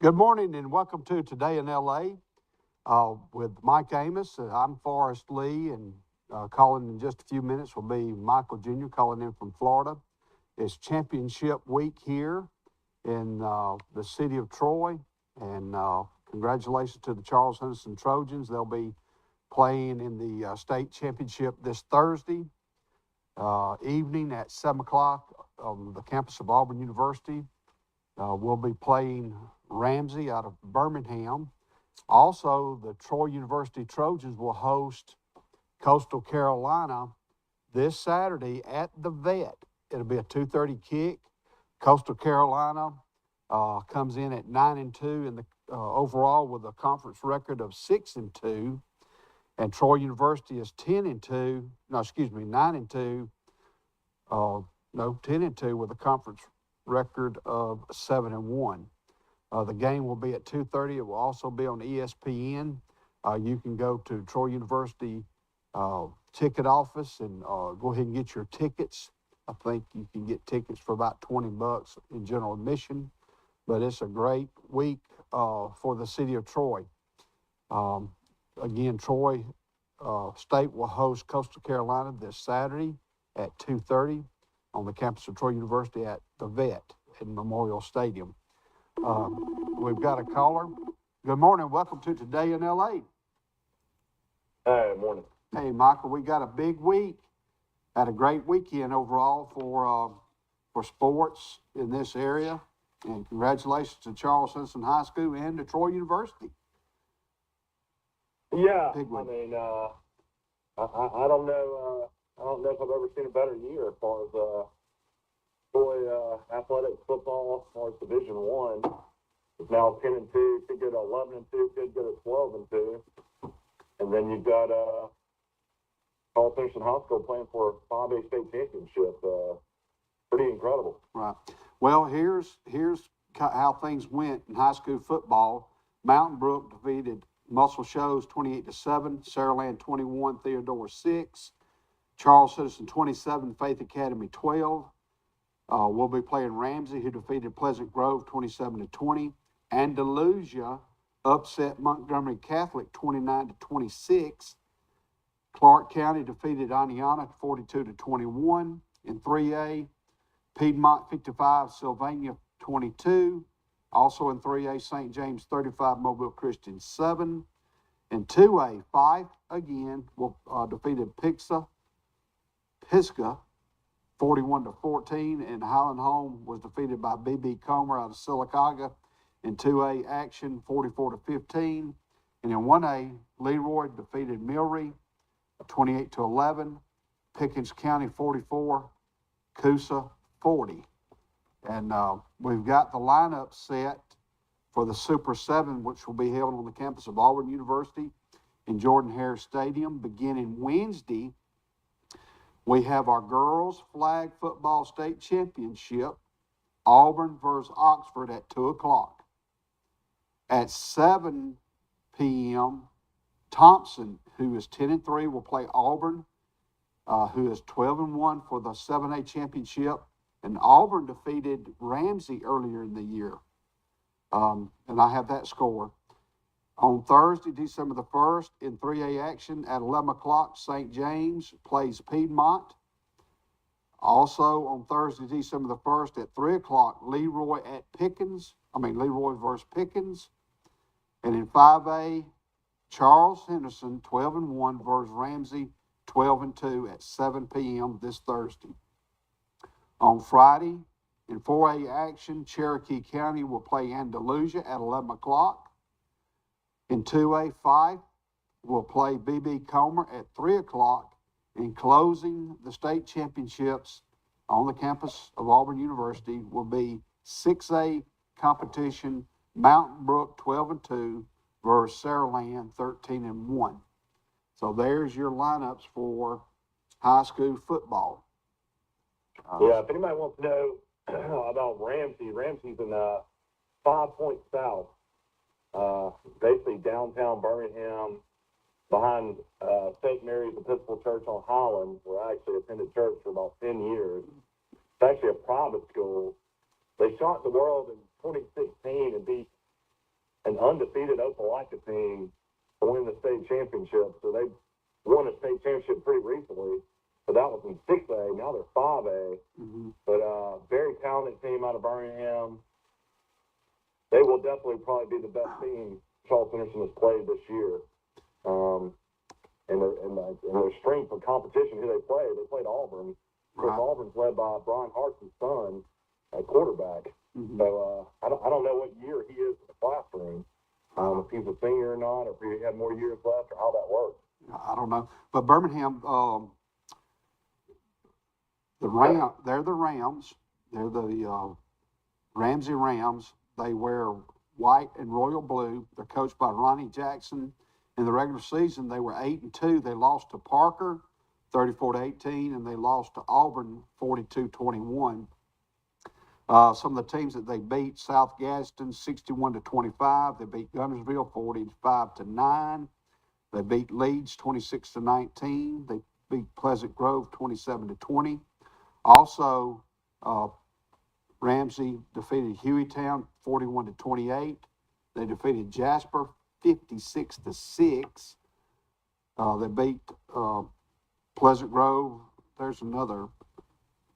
Good morning and welcome to Today in LA with Mike Amos. I'm Forrest Lee, and calling in just a few minutes will be Michael Jr. calling in from Florida. It's championship week here in the city of Troy, and congratulations to the Charles Henderson Trojans. They'll be playing in the state championship this Thursday evening at 7 o'clock on the campus of Auburn University. We'll be playing Ramsey out of Birmingham. Also, the Troy University Trojans will host Coastal Carolina this Saturday at the Vet. It'll be a 2:30 kick. Coastal Carolina comes in at 9-2 in the overall with a conference record of 6-2, and Troy University is 10-2. No, excuse me, 9-2. 10-2 with a conference record of 7-1. The game will be at 2:30. It will also be on ESPN. You can go to Troy University ticket office and go ahead and get your tickets. I think you can get tickets for about $20 in general admission, but it's a great week for the city of Troy. Again, Troy State will host Coastal Carolina this Saturday at 2:30 on the campus of Troy University at the Vet in Memorial Stadium. We've got a caller. Good morning. Welcome to Today in LA. Hey, morning. Hey, Michael, we got a big week. Had a great weekend overall for sports in this area. And congratulations to Charles Henderson High School and to Troy University. Yeah, Big I week. mean, I don't know. I don't know if I've ever seen a better year as far as Troy athletics football as far as Division One. It's now 10-2, could go to 11-2, could go to 12-2, and then you've got Charles Henderson High School playing for a 5A state championship. Pretty incredible. Right. Well, here's how things went in high school football. Mountain Brook defeated Muscle Shoals 28-7, Saraland 21, Theodore 6, Charles Citizen 27, Faith Academy 12. We'll be playing Ramsey, who defeated Pleasant Grove 27-20. Andalusia upset Montgomery Catholic 29-26. Clark County defeated Aniana 42-21. In 3A, Piedmont 55, Sylvania 22. Also in 3A, St. James 35, Mobile Christian 7. In 2A, Fife again defeated Pisgah 41-14, and Highland Home was defeated by B.B. Comer out of Sylacauga in 2A action 44-15. And in 1A, Leroy defeated Milry 28-11, Pickens County 44, Coosa 40. And we've got the lineup set for the Super 7, which will be held on the campus of Auburn University in Jordan-Hare Stadium beginning Wednesday. We have our girls flag football state championship, Auburn versus Oxford at 2 o'clock. At 7 p.m., Thompson, who is 10-3, will play Auburn, who is 12-1 for the 7A championship. And Auburn defeated Ramsey earlier in the year. And I have that score. On Thursday, December the 1st, in 3A action at 11 o'clock, St. James plays Piedmont. Also on Thursday, December the 1st, at 3 o'clock, Leroy versus Pickens. And in 5A, Charles Henderson, 12-1 versus Ramsey, 12-2 at 7 p.m. this Thursday. On Friday, in 4A action, Cherokee County will play Andalusia at 11 o'clock. In 2A, Fife will play B.B. Comer at 3 o'clock. In closing the state championships on the campus of Auburn University will be 6A competition, Mountain Brook 12-2 versus Saraland 13-1. So there's your lineups for high school football. Yeah, if anybody wants to know about Ramsey's in 5 Points South, basically downtown Birmingham, behind St. Mary's Episcopal Church on Highland, where I actually attended church for about 10 years. It's actually a private school. They shocked the world in 2016 and beat an undefeated Opelika team to win the state championship. So they won a state championship pretty recently. So that was in 6A. Now they're 5A. Mm-hmm. But very talented team out of Birmingham. They will definitely probably be the best team Charles Henderson has played this year. And their strength of competition, who they played Auburn. Of course, Auburn's led by Brian Hart's son at quarterback. Mm-hmm. So I don't know what year he is in the classroom, if he's a senior or not, or if he had more years left, or how that works. I don't know. But Birmingham, they're the Rams. They're the Ramsey Rams. They wear white and royal blue. They're coached by Ronnie Jackson. In the regular season, they were 8-2. They lost to Parker, 34-18, and they lost to Auburn, 42-21. Some of the teams that they beat: South Gadsden, 61-25. They beat Guntersville, 45-9. They beat Leeds, 26-19. They beat Pleasant Grove, 27-20. Also, Ramsey defeated Hueytown, 41-28. They defeated Jasper, 56-6. They beat Pleasant Grove. There's another.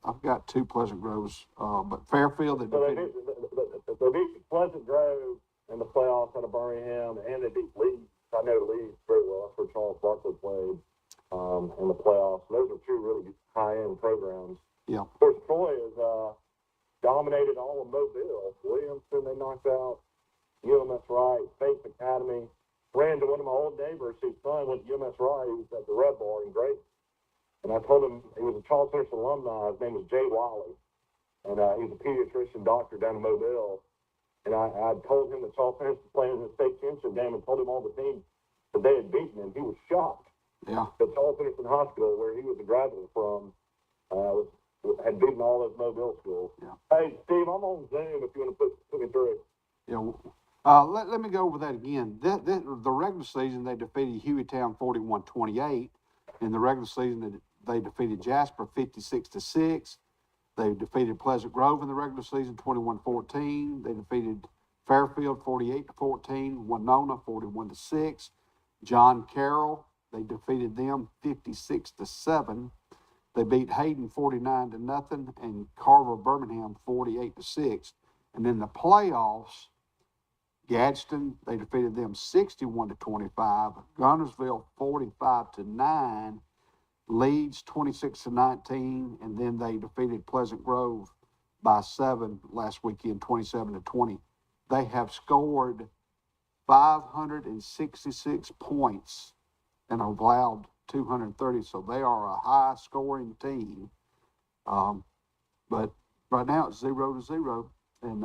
I've got two Pleasant Groves, but Fairfield, they defeated. They beat Pleasant Grove in the playoffs out of Birmingham, and they beat Leeds. I know Leeds very well. That's where Charles Barkley played in the playoffs. Those are two really high-end programs. Yeah. Of course, Troy has dominated all of Mobile. Williamson, they knocked out. UMS Wright, Faith Academy. Ran to one of my old neighbors whose son went to UMS Wright. He was at the Red Bar in Grayson. And I told him he was a Charles Henderson alumni. His name was Jay Wiley. And he's a pediatrician doctor down in Mobile. And I told him that Charles Henderson was playing in the state championship game and told him all the teams that they had beaten him. He was shocked. Yeah. That Charles Henderson Hospital, where he was a graduate from, had beaten all those Mobile schools. Yeah. Hey, Steve, I'm on Zoom if you want to put me through it. Yeah. Let me go over that again. The regular season, they defeated Hueytown 41-28. In the regular season, they defeated Jasper 56-6. They defeated Pleasant Grove in the regular season 21-14. They defeated Fairfield 48-14. Winona 41-6. John Carroll, they defeated them 56-7. They beat Hayden 49-0 and Carver Birmingham 48-6. And in the playoffs, Gadsden, they defeated them 61-25. Guntersville 45-9. Leeds 26-19, and then they defeated Pleasant Grove by 7 last weekend, 27-20. They have scored 566 points and have allowed 230, so they are a high-scoring team. But right now it's 0-0, and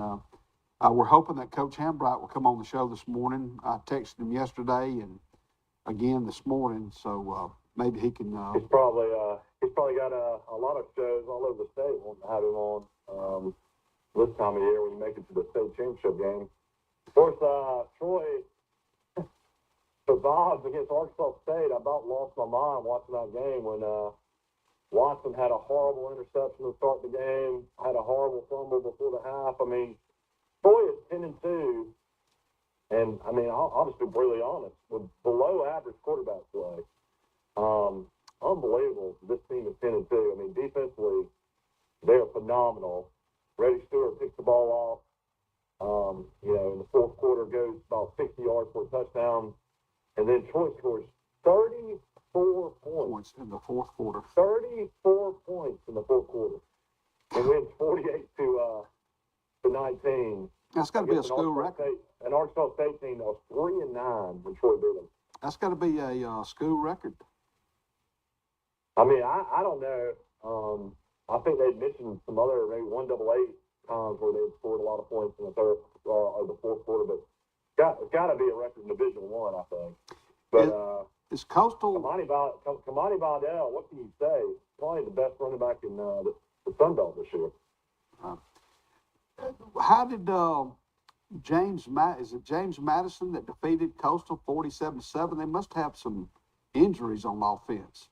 we're hoping that Coach Hambright will come on the show this morning. I texted him yesterday and again this morning, so maybe he can. He's probably got a lot of shows all over the state wanting to have him on this time of year when you make it to the state championship game. Of course, Troy survived against Arkansas State. I about lost my mind watching that game when Watson had a horrible interception to start the game, had a horrible fumble before the half. I mean, Troy is 10-2, and I mean, I'll just be brutally honest, with below average quarterback play. Unbelievable. This team is 10-2. I mean, defensively, they're phenomenal. Reddy Stewart picks the ball off. In the fourth quarter, goes about 60 yards for a touchdown. And then Troy scores 34 points in the fourth quarter. 34 points in the fourth quarter. And wins 48-19. That's got to be a school record. An Arkansas State team that was 3-9 when Troy beat them. That's got to be a school record. I mean, I don't know. I think they'd mentioned some other maybe 1AA times where they'd scored a lot of points in the third or the fourth quarter, but it's got to be a record in Division I, I think. But is Coastal Kamani Valdell? What can you say? Probably the best running back in the Sun Belt this year. How did is it James Madison that defeated Coastal 47-7? They must have some injuries on offense.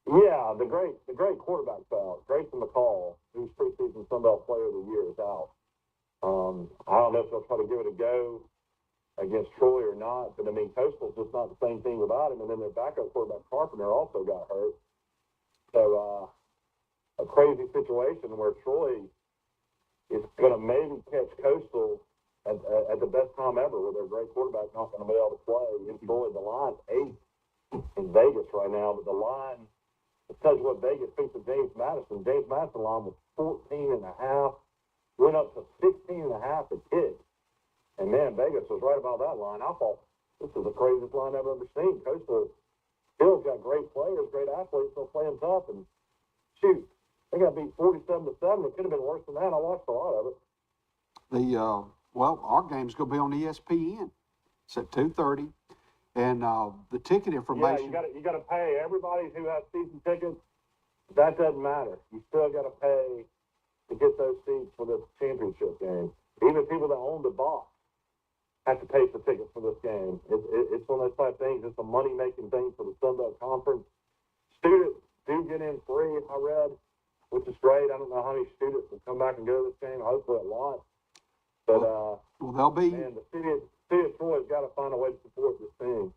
Yeah, the great quarterback's out. Grayson McCall, who's preseason Sun Belt Player of the Year, is out. I don't know if they'll try to give it a go against Troy or not. But I mean, Coastal's just not the same thing without him. And then their backup quarterback Carpenter also got hurt. So a crazy situation where Troy is going to maybe catch Coastal at the best time ever with their great quarterback not going to be able to play. Against Troy, the line's 8 in Vegas right now, but the line, it tells you what Vegas thinks of James Madison. James Madison line was 14.5, went up to 16.5 to kick. And man, Vegas was right about that line. I thought this is the craziest line I've ever seen. Coastal Hill's got great players, great athletes, they'll play them tough. And shoot, they got beat 47-7. It could have been worse than that. I watched a lot of it. Well, our game's going to be on ESPN. It's at 2:30. And the ticket information. Yeah, you got to pay. Everybody who has season tickets, that doesn't matter. You still got to pay to get those seats for the championship game. Even people that own the box have to pay for tickets for this game. It's one of those type things. It's a money-making thing for the Sun Belt Conference. Students do get in free, I read, which is great. I don't know how many students will come back and go to this game. Hopefully a lot. But, well, they'll be. Man, the city of Troy's got to find a way to support this team.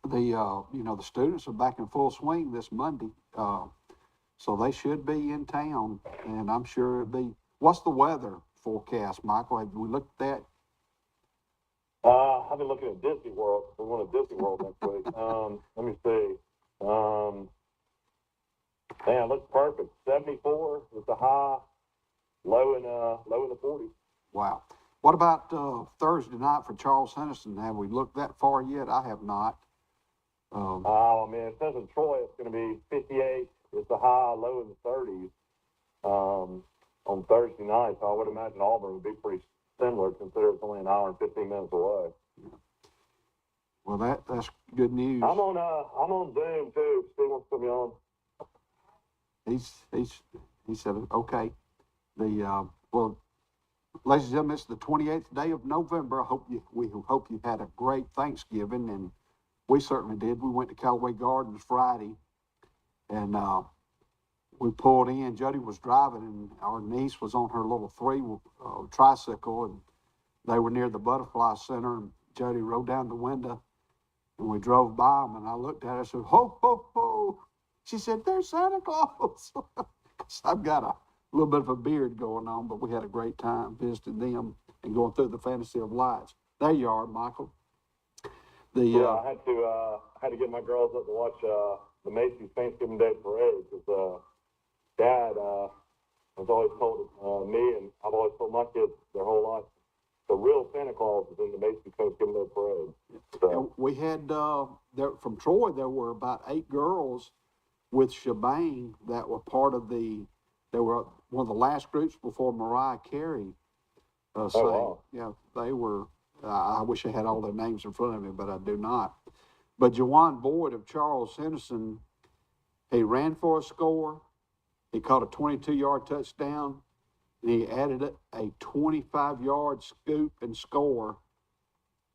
The students are back in full swing this Monday. So they should be in town, and I'm sure it'll be. What's the weather forecast, Michael? Have we looked at that? I've been looking at Disney World. We're going to Disney World next week. Let me see. Man, it looks perfect. 74 is the high, low in the 40s. Wow. What about Thursday night for Charles Henderson? Have we looked that far yet? I have not. Oh man, it says in Troy it's going to be 58. It's the high, low in the 30s on Thursday night. So I would imagine Auburn would be pretty similar, considering it's only an hour and 15 minutes away. Yeah. Well, that's good news. I'm on Zoom too. Steve wants to put me on. He said okay. Well, ladies and gentlemen, it's the 28th day of November. We hope you had a great Thanksgiving, and we certainly did. We went to Callaway Gardens Friday, and we pulled in. Jody was driving, and our niece was on her little tricycle, and they were near the Butterfly Center, and Jody rolled down the window, and we drove by them, and I looked at her and said, ho, ho, ho. She said, there's Santa Claus. I've got a little bit of a beard going on, but we had a great time visiting them and going through the Fantasy of Lights. There you are, Michael. I had to get my girls up to watch the Macy's Thanksgiving Day Parade because Dad has always told me, and I've always told my kids their whole life, the real Santa Claus is in the Macy's Thanksgiving Day Parade. So. We had from Troy. There were about 8 girls with shebang that were part of they were one of the last groups before Mariah Carey sang. Wow. Yeah, they were. I wish I had all their names in front of me, but I do not. But Jawan Boyd of Charles Henderson, he ran for a score. He caught a 22-yard touchdown, and he added a 25-yard scoop and score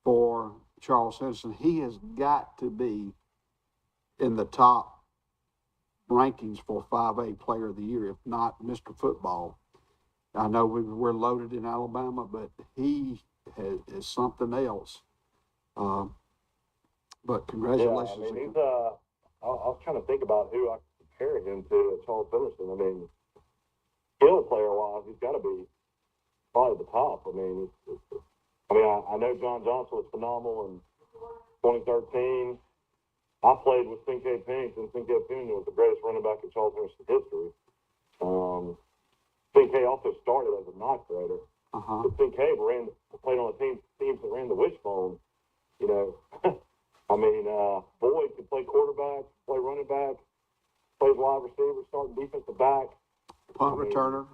for Charles Henderson. He has got to be in the top rankings for 5A Player of the Year, if not Mr. Football. I know we're loaded in Alabama, but he is something else. But congratulations. Yeah, I mean, I was trying to think about who I could compare him to at Charles Henderson. I mean, skill player-wise, he's got to be probably the top. I mean, I know John Johnson was phenomenal in 2013. I played with Cinque Pink, and Cinque Pink was the greatest running back in Charles Henderson history. Cinque also started as a ninth grader. But Cinque played on a teams that ran the wishbone. You know, I mean, Boyd could play quarterback, play running back, plays wide receiver, starting defensive back, punt returner,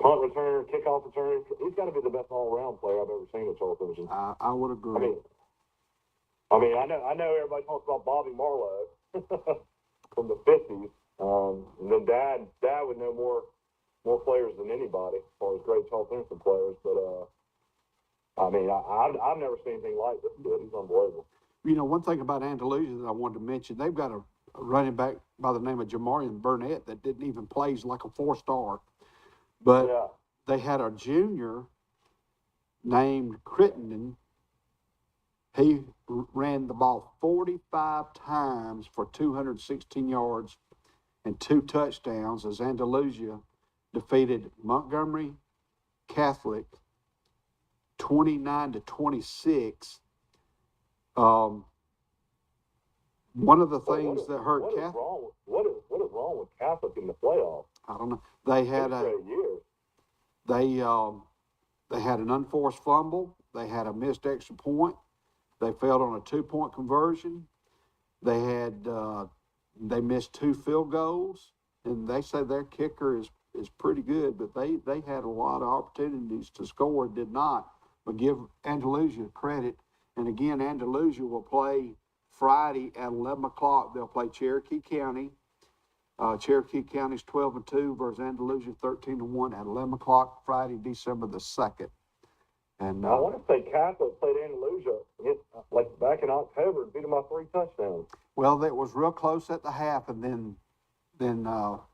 kickoff returner. He's got to be the best all-around player I've ever seen at Charles Henderson. I would agree. I know everybody talks about Bobby Marlowe from the 50s. And then Dad would know more players than anybody as far as great Charles Henderson players. But, I've never seen anything like this kid. He's unbelievable. You know, one thing about Andalusia that I wanted to mention, they've got a running back by the name of Jamarian Burnett that didn't even play. He's like a 4-star. But they had a junior named Crittenden He ran the ball 45 times for 216 yards and 2 touchdowns as Andalusia defeated Montgomery Catholic 29-26. One of the things that hurt Catholic. What is wrong with Catholic in the playoffs? I don't know. They had they had an unforced fumble. They had a missed extra point. They failed on a 2-point conversion. They had they missed 2 field goals, and they say their kicker is pretty good, but they had a lot of opportunities to score, did not. But give Andalusia credit. And again, Andalusia will play Friday at 11 o'clock. They'll play Cherokee County. Cherokee County's 12-2 versus Andalusia 13-1 at 11 o'clock Friday, December the 2nd. And I want to say Catholic played Andalusia like back in October and beat them by 3 touchdowns. Well, it was real close at the half, and then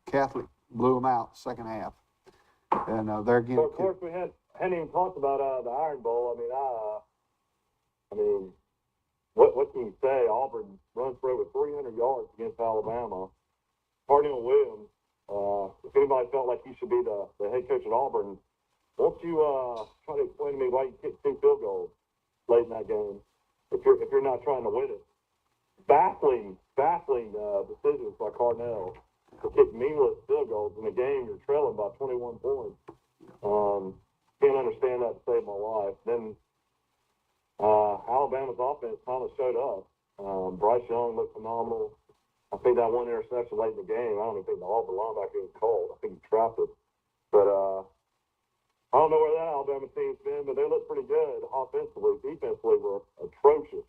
Catholic blew them out second half. And they're again. Well, of course, we hadn't even talked about the Iron Bowl. I mean, what can you say? Auburn runs for over 300 yards against Alabama. Cardinal Williams, if anybody felt like he should be the head coach at Auburn, won't you try to explain to me why you kicked 2 field goals late in that game if you're not trying to win it? Baffling decisions by Cardinal to kick meaningless field goals in a game you're trailing by 21 points. Can't understand that to save my life. Then Alabama's offense finally showed up. Bryce Young looked phenomenal. I think that one interception late in the game, I don't even think the Auburn linebacker was called. I think he trapped it. But I don't know where that Alabama team's been, but they look pretty good offensively. Defensively, were atrocious.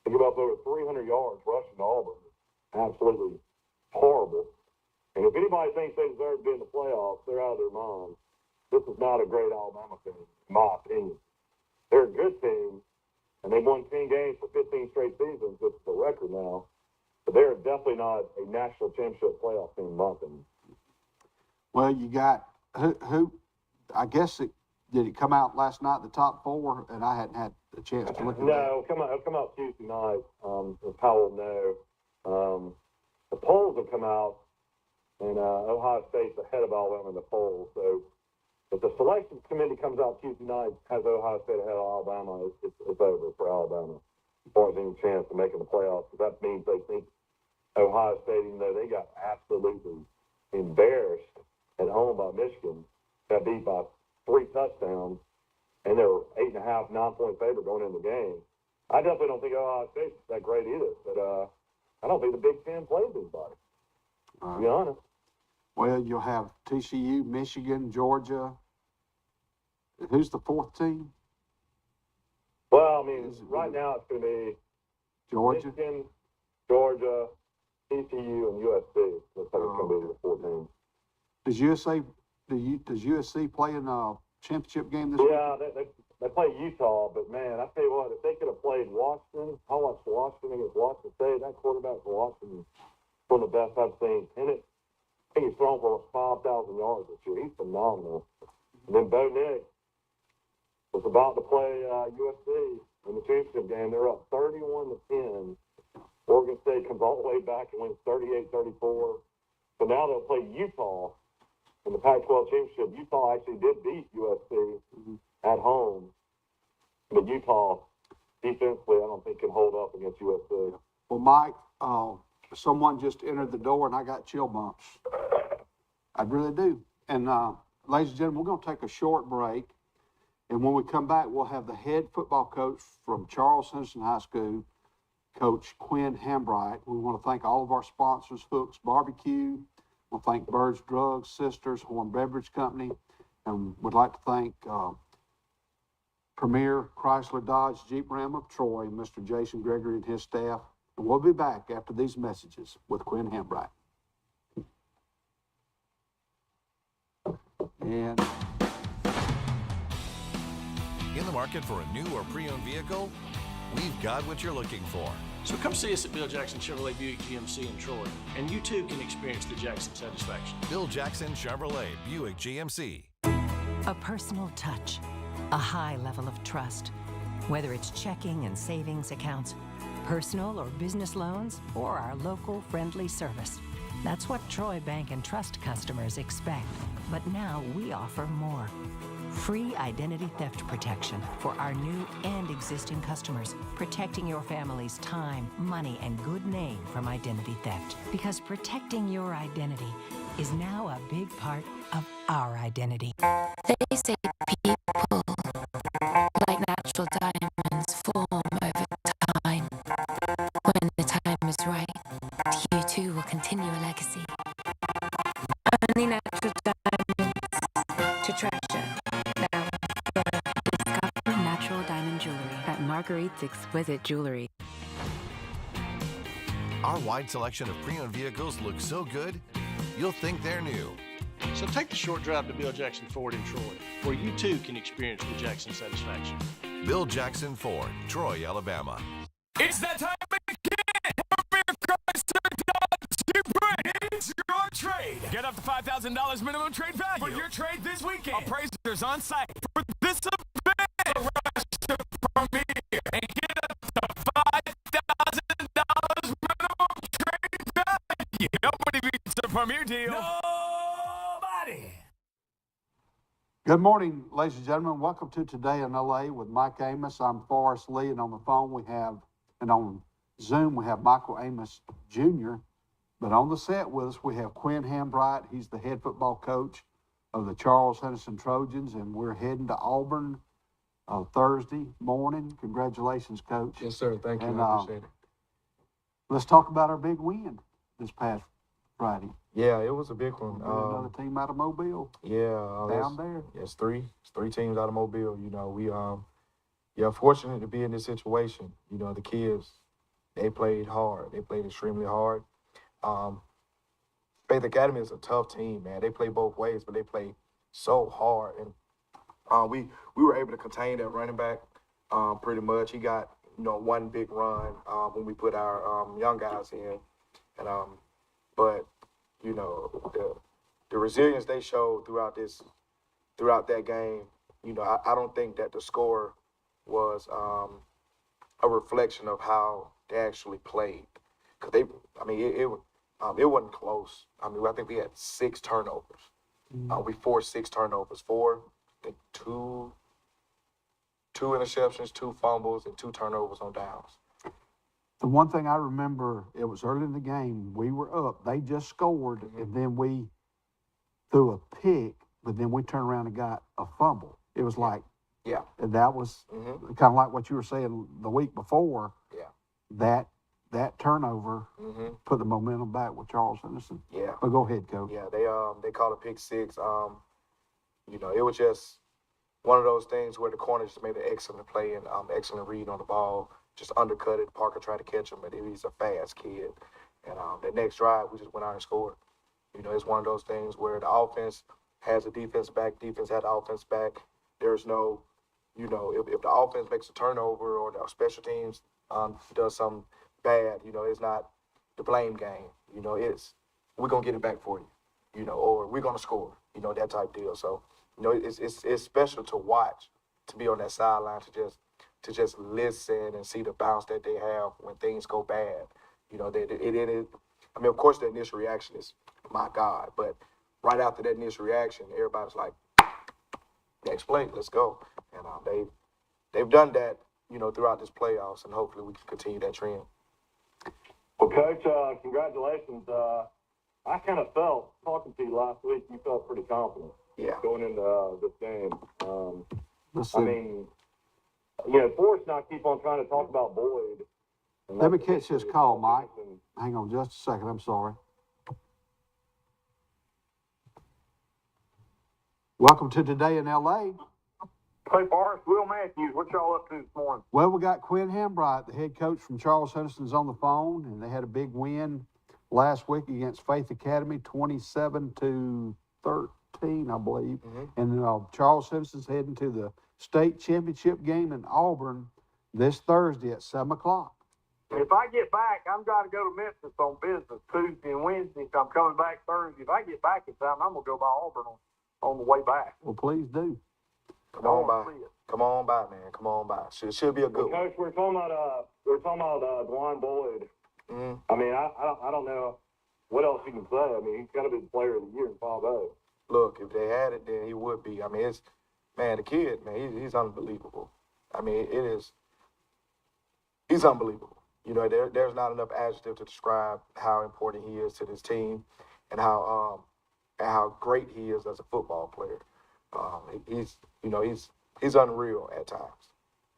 They give up over 300 yards rushing to Auburn. Absolutely horrible. And if anybody thinks they deserve to be in the playoffs, they're out of their minds. This is not a great Alabama team, in my opinion. They're a good team, and they've won 10 games for 15 straight seasons, which is the record now. But they're definitely not a national championship playoff team, in my opinion. Well, you got who I guess did it come out last night, the top 4, and I hadn't had a chance to look at that. No, it'll come out Tuesday night. Powell will know. The polls have come out, and Ohio State's ahead of Alabama in the polls. So if the selection committee comes out Tuesday night, has Ohio State ahead of Alabama, it's over for Alabama as far as any chance of making the playoffs. Because that means they think Ohio State, even though they got absolutely embarrassed at home by Michigan, got beat by 3 touchdowns, and they were 8.5, 9-point favorite going into the game. I definitely don't think Ohio State's that great either, but I don't think the Big Ten plays anybody, to be honest. Well, you'll have TCU, Michigan, Georgia. Who's the 4th team? Well, I mean, right now it's going to be Georgia, Michigan, Georgia, TCU, and USC. Looks like it's going to be the 4 teams. Does USC play in a championship game this week? Yeah, they play Utah, but man, I tell you what, if they could have played Washington, I watched Washington against Washington State. That quarterback for Washington is one of the best I've seen. And I think he's thrown for 5,000 yards this year. He's phenomenal. And then Bo Nix was about to play USC in the championship game. They're up 31-10. Oregon State comes all the way back and wins 38-34. So now they'll play Utah in the Pac-12 championship. Utah actually did beat USC at home. But Utah, defensively, I don't think can hold up against USC. Well, Mike, someone just entered the door, and I got chill bumps. I really do. And ladies and gentlemen, we're going to take a short break. And when we come back, we'll have the head football coach from Charles Henderson High School, Coach Quinn Hambright. We want to thank all of our sponsors, Hooks Barbecue. We'll thank Bird's Drugs, Sisters, Horn Beverage Company. And would like to thank Premier Chrysler Dodge Jeep Ram of Troy, Mr. Jason Gregory and his staff. And we'll be back after these messages with Quinn Hambright. And in the market for a new or pre-owned vehicle? We've got what you're looking for. So come see us at Bill Jackson Chevrolet Buick GMC in Troy, and you too can experience the Jackson satisfaction. Bill Jackson Chevrolet Buick GMC. A personal touch, a high level of trust. Whether it's checking and savings accounts, personal or business loans, or our local friendly service. That's what Troy Bank and Trust customers expect. But now we offer more. Free identity theft protection for our new and existing customers, protecting your family's time, money, and good name from identity theft. Because protecting your identity is now a big part of our identity. They say people, like natural diamonds, form over time. When the time is right, you too will continue a legacy. Only natural diamonds to treasure. Now, discover natural diamond jewelry at Marguerite's Exquisite Jewelry. Our wide selection of pre-owned vehicles looks so good, you'll think they're new. So take the short drive to Bill Jackson Ford in Troy, where you too can experience the Jackson satisfaction. Bill Jackson Ford, Troy, Alabama. It's that time again! It's your trade. Get up to $5,000 minimum trade value for your trade this weekend. Appraisers on site for this event. Rush to Premier and get up to $5,000 minimum trade value. Nobody beats the Premier deal. Nobody. Good morning, ladies and gentlemen. Welcome to Today in LA with Mike Amos. I'm Forrest Lee, and on the phone and on Zoom we have Michael Amos Jr. But on the set with us, we have Quinn Hambright. He's the head football coach of the Charles Henderson Trojans, and we're heading to Auburn Thursday morning. Congratulations, Coach. Yes, sir. Thank you. And, I appreciate it. Let's talk about our big win this past Friday. Yeah, it was a big one. Another team out of Mobile. Yeah, Down there. It's three teams out of Mobile. You know, we fortunate to be in this situation. You know, the kids, they played hard. They played extremely hard. Faith Academy is a tough team, man. They play both ways, but they play so hard. And we were able to contain that running back pretty much. He got, one big run when we put our young guys in. And but, the resilience they showed throughout that game, I don't think that the score was a reflection of how they actually played. Because it wasn't close. I think we had 6 turnovers. We forced 6 turnovers. 2 interceptions, 2 fumbles, and 2 turnovers on downs. The one thing I remember, it was early in the game. We were up. They just scored, and then we threw a pick, but then we turned around and got a fumble. It was like, Yeah. and that was kind of like what you were saying the week before. Yeah. That turnover put the momentum back with Charles Henderson. Yeah. But go ahead, Coach. Yeah, they called a pick 6. It was just one of those things where the corner just made an excellent play and excellent read on the ball, just undercut it. Parker tried to catch him, but he's a fast kid. And the next drive, we just went out and scored. It's one of those things where the offense has a defense back, defense had the offense back. There's no, if the offense makes a turnover or the special teams does something bad, it's not the blame game. It's we're gonna get it back for you, or we're gonna score, that type deal. So, it's special to watch, to be on that sideline, to just listen and see the bounce that they have when things go bad. Of course, the initial reaction is, my God, but right after that initial reaction, everybody's like, next play, let's go. And they've done that, throughout this playoffs, and hopefully we can continue that trend. Well, Coach, congratulations. I kind of felt, talking to you last week, you felt pretty confident going into this game. Forrest and I keep on trying to talk about Boyd. Let me catch this call, Mike. Hang on just a second. I'm sorry. Welcome to Today in LA. Hey, Forrest, Will Matthews, what y'all up to this morning? Well, we got Quinn Hambright, the head coach from Charles Henderson's on the phone, and they had a big win last week against Faith Academy, 27-13, I believe. And Charles Henderson's heading to the state championship game in Auburn this Thursday at 7 o'clock. If I get back, I'm going to go to Memphis on business Tuesday and Wednesday, so I'm coming back Thursday. If I get back in time, I'm going to go by Auburn on the way back. Well, please do. Come on Come on by, man. Come on by. Should be a good one. Coach, we're talking about Dwayne Boyd. Mm-hmm. I mean, I don't know what else you can say. I mean, he's got to be the player of the year in 5-0. Look, if they had it, then he would be. I mean, the kid, man, he's unbelievable. I mean, he's unbelievable. You know, there's not enough adjective to describe how important he is to this team and how great he is as a football player. He's unreal at times.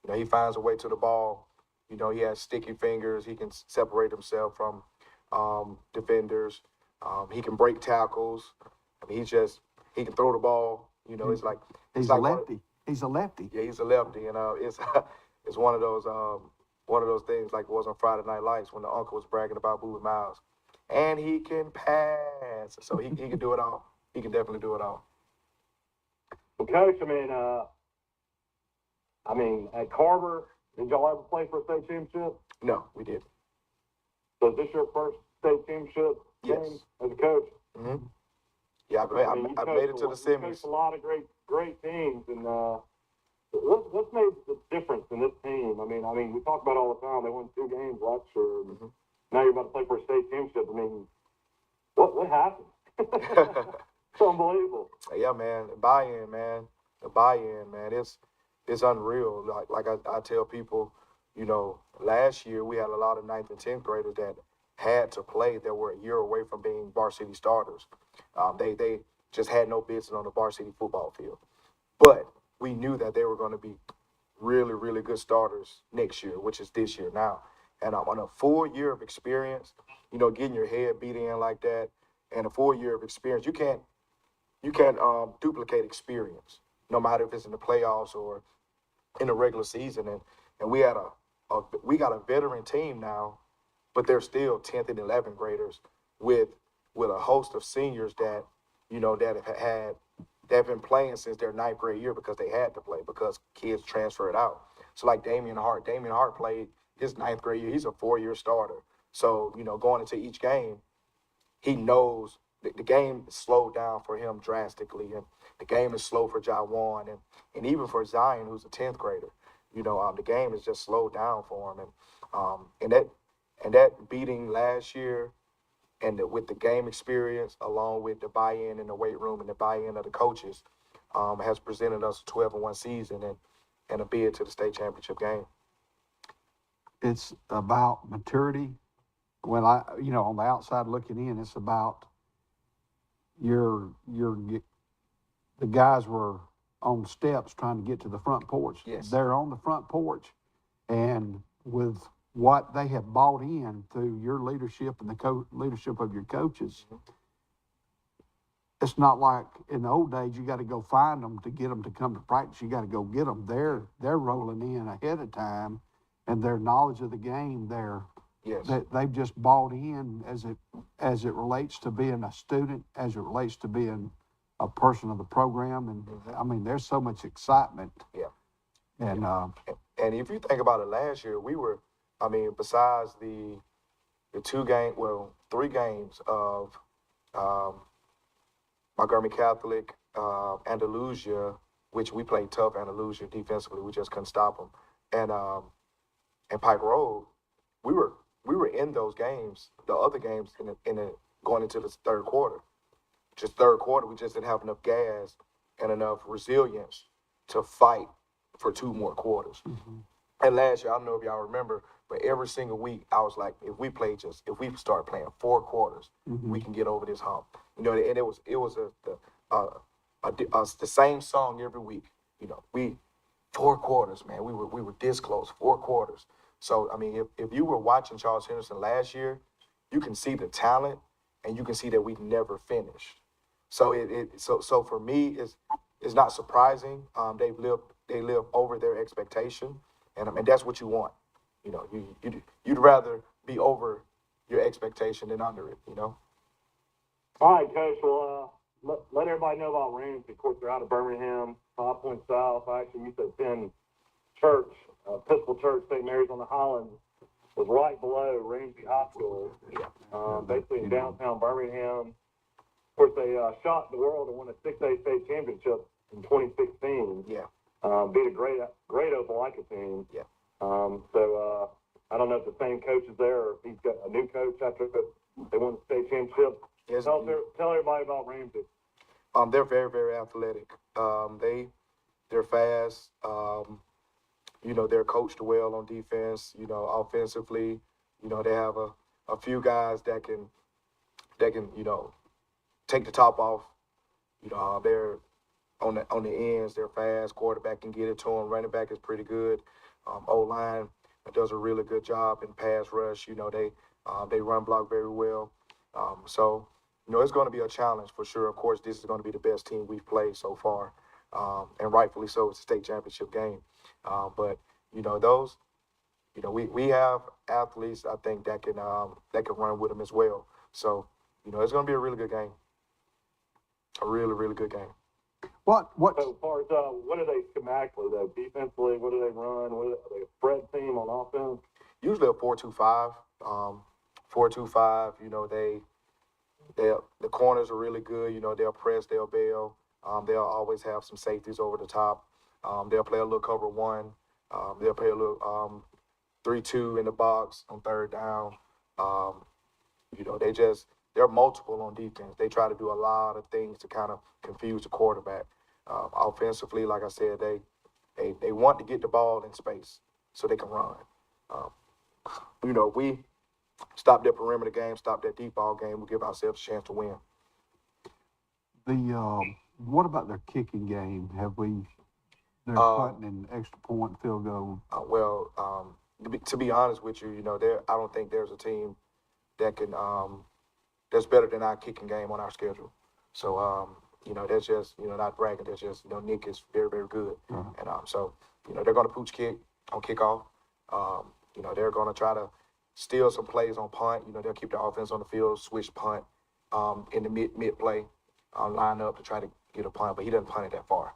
You know, he finds a way to the ball. You know, he has sticky fingers. He can separate himself from defenders. He can break tackles. I mean, he can throw the ball. You know, it's like he's a lefty. He's a lefty. Yeah, he's a lefty, and it's one of those things like it was on Friday Night Lights when the uncle was bragging about Boobie Miles, and he can pass, so he can do it all. He can definitely do it all. Well, Coach, I mean, at Carver, did y'all ever play for a state championship? No, we didn't. So is this your first state championship game as a coach? Mm-hmm. Yeah, I made it to the semis. You coached a lot of great teams, and what's made the difference in this team? I mean, we talk about it all the time. They won 2 games last year. And now you're about to play for a state championship. I mean, what happened? It's unbelievable. Yeah, man. The buy-in, man. It's unreal. Like I tell people, you know, last year we had a lot of 9th and 10th graders that had to play that were a year away from being varsity starters. They just had no business on the varsity football field. But we knew that they were going to be really, really good starters next year, which is this year now. And on a full year of experience, you know, getting your head beat in like that, and a full year of experience, you can't duplicate experience, no matter if it's in the playoffs or in the regular season. And we got a veteran team now, but they're still 10th and 11th graders with a host of seniors that, you know, they've been playing since their 9th grade year because they had to play because kids transferred out. So like Damian Hart played his 9th grade year. He's a 4-year starter. So, you know, going into each game, he knows the game is slowed down for him drastically, and the game is slow for Jawan and even for Zion, who's a 10th grader. You know, the game is just slowed down for him, and that beating last year, and with the game experience, along with the buy-in in the weight room and the buy-in of the coaches, has presented us a 12-1 season and a bid to the state championship game. It's about maturity. When on the outside looking in, it's about the guys were on steps trying to get to the front porch. Yes. They're on the front porch, and with what they have bought in through your leadership and the leadership of your coaches, it's not like in the old days you got to go find them to get them to come to practice. You got to go get them. They're rolling in ahead of time, and their knowledge of the game, they've just bought in as it relates to being a student, as it relates to being a person of the program, and I mean, there's so much excitement. Yeah. And if you think about it, last year we were, I mean, besides the 3 games of Montgomery Catholic, Andalusia, which we played tough Andalusia defensively, we just couldn't stop them, and Pike Road, we were in those games, the other games going into the third quarter. Just third quarter, we just didn't have enough gas and enough resilience to fight for 2 more quarters. And last year, I don't know if y'all remember, but every single week, I was like, if we start playing 4 quarters, we can get over this hump. You know, and it was the same song every week. You know, 4 quarters, man. We were this close, 4 quarters. So I mean, if you were watching Charles Henderson last year, you can see the talent, and you can see that we never finished. So so for me, it's not surprising. They live over their expectation, and that's what you want. You know, you'd rather be over your expectation than under it. You know. All right, Coach. Well, let everybody know about Ramsey. Of course, they're out of Birmingham, 5 points south. Actually, you said Penn Church, Episcopal Church, St. Mary's on the Highlands, was right below Ramsey High School, basically in downtown Birmingham. Of course, they shocked the world and won a 6A state championship in 2016. Yeah. beat a great Opelika team. Yeah. So I don't know if the same coach is there or if he's got a new coach after they won the state championship. Yes, Tell everybody about Ramsey. they're very, very athletic. They're fast. They're coached well on defense. Offensively, they have a few guys that can take the top off. They're on the ends. They're fast. Quarterback can get it to them. Running back is pretty good. O-line does a really good job in pass rush. They run block very well. So it's going to be a challenge for sure. Of course, this is going to be the best team we've played so far, and rightfully so. It's a state championship game. But those, we have athletes I think that can run with them as well. So it's going to be a really good game. A really, really good game. What? So as far as what are they schematically though? Defensively, what do they run? Are they a spread team on offense? Usually a 4-2-5. 4-2-5. The corners are really good. They'll press, they'll bail. They'll always have some safeties over the top. They'll play a little cover one. They'll play a little 3-2 in the box on third down. They're multiple on defense. They try to do a lot of things to kind of confuse the quarterback. Offensively, like I said, they want to get the ball in space so they can run. We stop that perimeter game, stop that deep ball game, we give ourselves a chance to win. What about their kicking game? They're punting an extra point field goal? To be honest with you, I don't think there's a team that can that's better than our kicking game on our schedule. So that's just not bragging. That's just Nick is very, very good, and so they're going to pooch kick on kickoff. They're going to try to steal some plays on punt. They'll keep the offense on the field, switch punt in the mid play, line up to try to get a punt, but he doesn't punt it that far,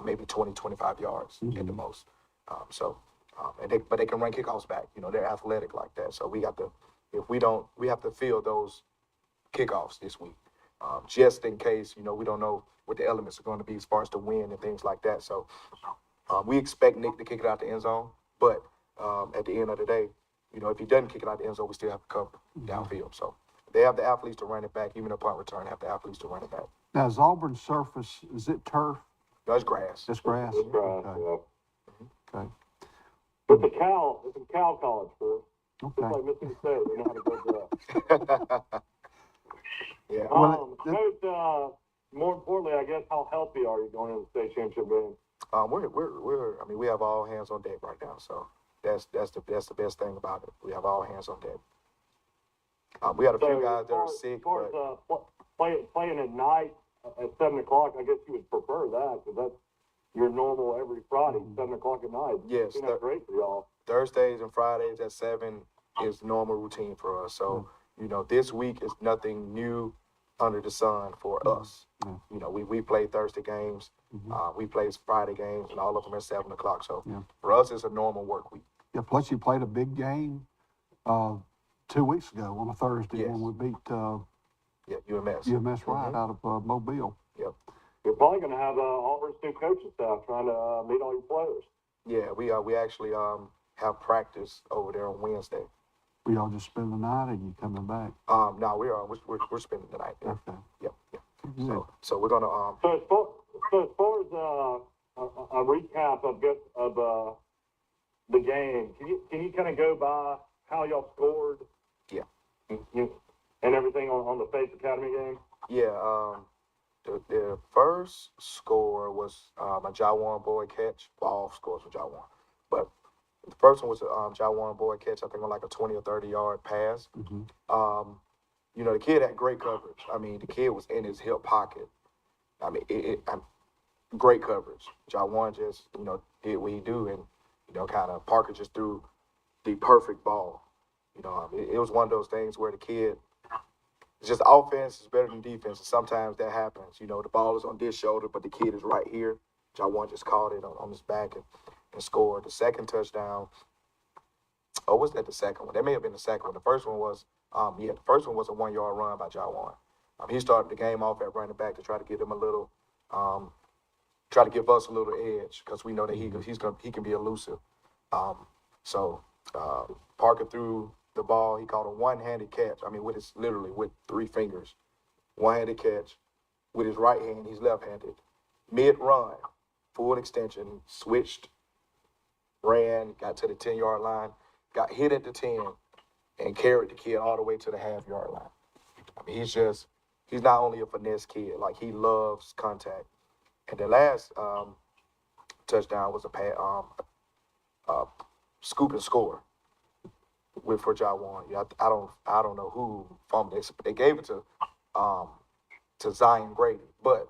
maybe 20, 25 yards at the most. But they can run kickoffs back. They're athletic like that. So we have to fill those kickoffs this week, just in case. We don't know what the elements are going to be as far as the wind and things like that. So we expect Nick to kick it out the end zone, but at the end of the day, if he doesn't kick it out the end zone, we still have to cover downfield. So they have the athletes to run it back. Even a punt return have the athletes to run it back. Now, is Auburn's surface, is it turf? No, it's grass. It's grass? It's grass, Okay. yeah. Okay. It's a Cal college, Chris. Okay. Just like Mississippi State, they know how to go grass. Yeah. Coach, more importantly, I guess, how healthy are you going into the state championship game? We have all hands on deck right now, so that's the best thing about it. We have all hands on deck. We had a few guys that are sick, as far as playing at night at 7 o'clock, I guess you would prefer that because that's your normal every Friday, 7 o'clock at night. Yes, that's great for y'all. Thursdays and Fridays at 7 is normal routine for us. So this week is nothing new under the sun for us. We play Thursday games, we play Friday games, and all of them at 7 o'clock. So for us, it's a normal work week. Yeah. Plus, you played a big game 2 weeks ago on a Thursday when we beat UMS. UMS right out of Mobile. Yep. You're probably going to have Auburn's new coaching staff trying to meet all your players. Yeah, we actually have practice over there on Wednesday. We all just spend the night, or you coming back? No, we're spending the night there. Okay. Yep. Good. So we're gonna So as far as a recap of the game, can you kind of go by how y'all scored? Yeah. And everything on the Faith Academy game? Yeah. The first score was a Jawan boy catch. Well, all scores were Jawan, but the first one was a Jawan boy catch. I think on like a 20 or 30 yard pass. The kid had great coverage. I mean, the kid was in his hip pocket. I mean, great coverage. Jawan just did what he do, and kind of Parker just threw the perfect ball. It was one of those things where the kid. It's just offense is better than defense, and sometimes that happens. The ball is on this shoulder, but the kid is right here. Jawan just caught it on his back and scored. The second touchdown, was that the second one? That may have been the second one. The first one was, the first one was a 1 yard run by Jawan. He started the game off at running back to try to get him a little try to give us a little edge because we know that he can be elusive. So Parker threw the ball. He caught a one-handed catch. I mean, literally with 3 fingers, one-handed catch with his right hand. He's left-handed. Mid-run, full extension, switched, ran, got to the 10-yard line, got hit at the 10, and carried the kid all the way to the half-yard line. I mean, he's not only a finesse kid, like he loves contact. And the last touchdown was a scoop and score for Jawan. Yeah, I don't know who fumbled it. They gave it to Zion Grady, but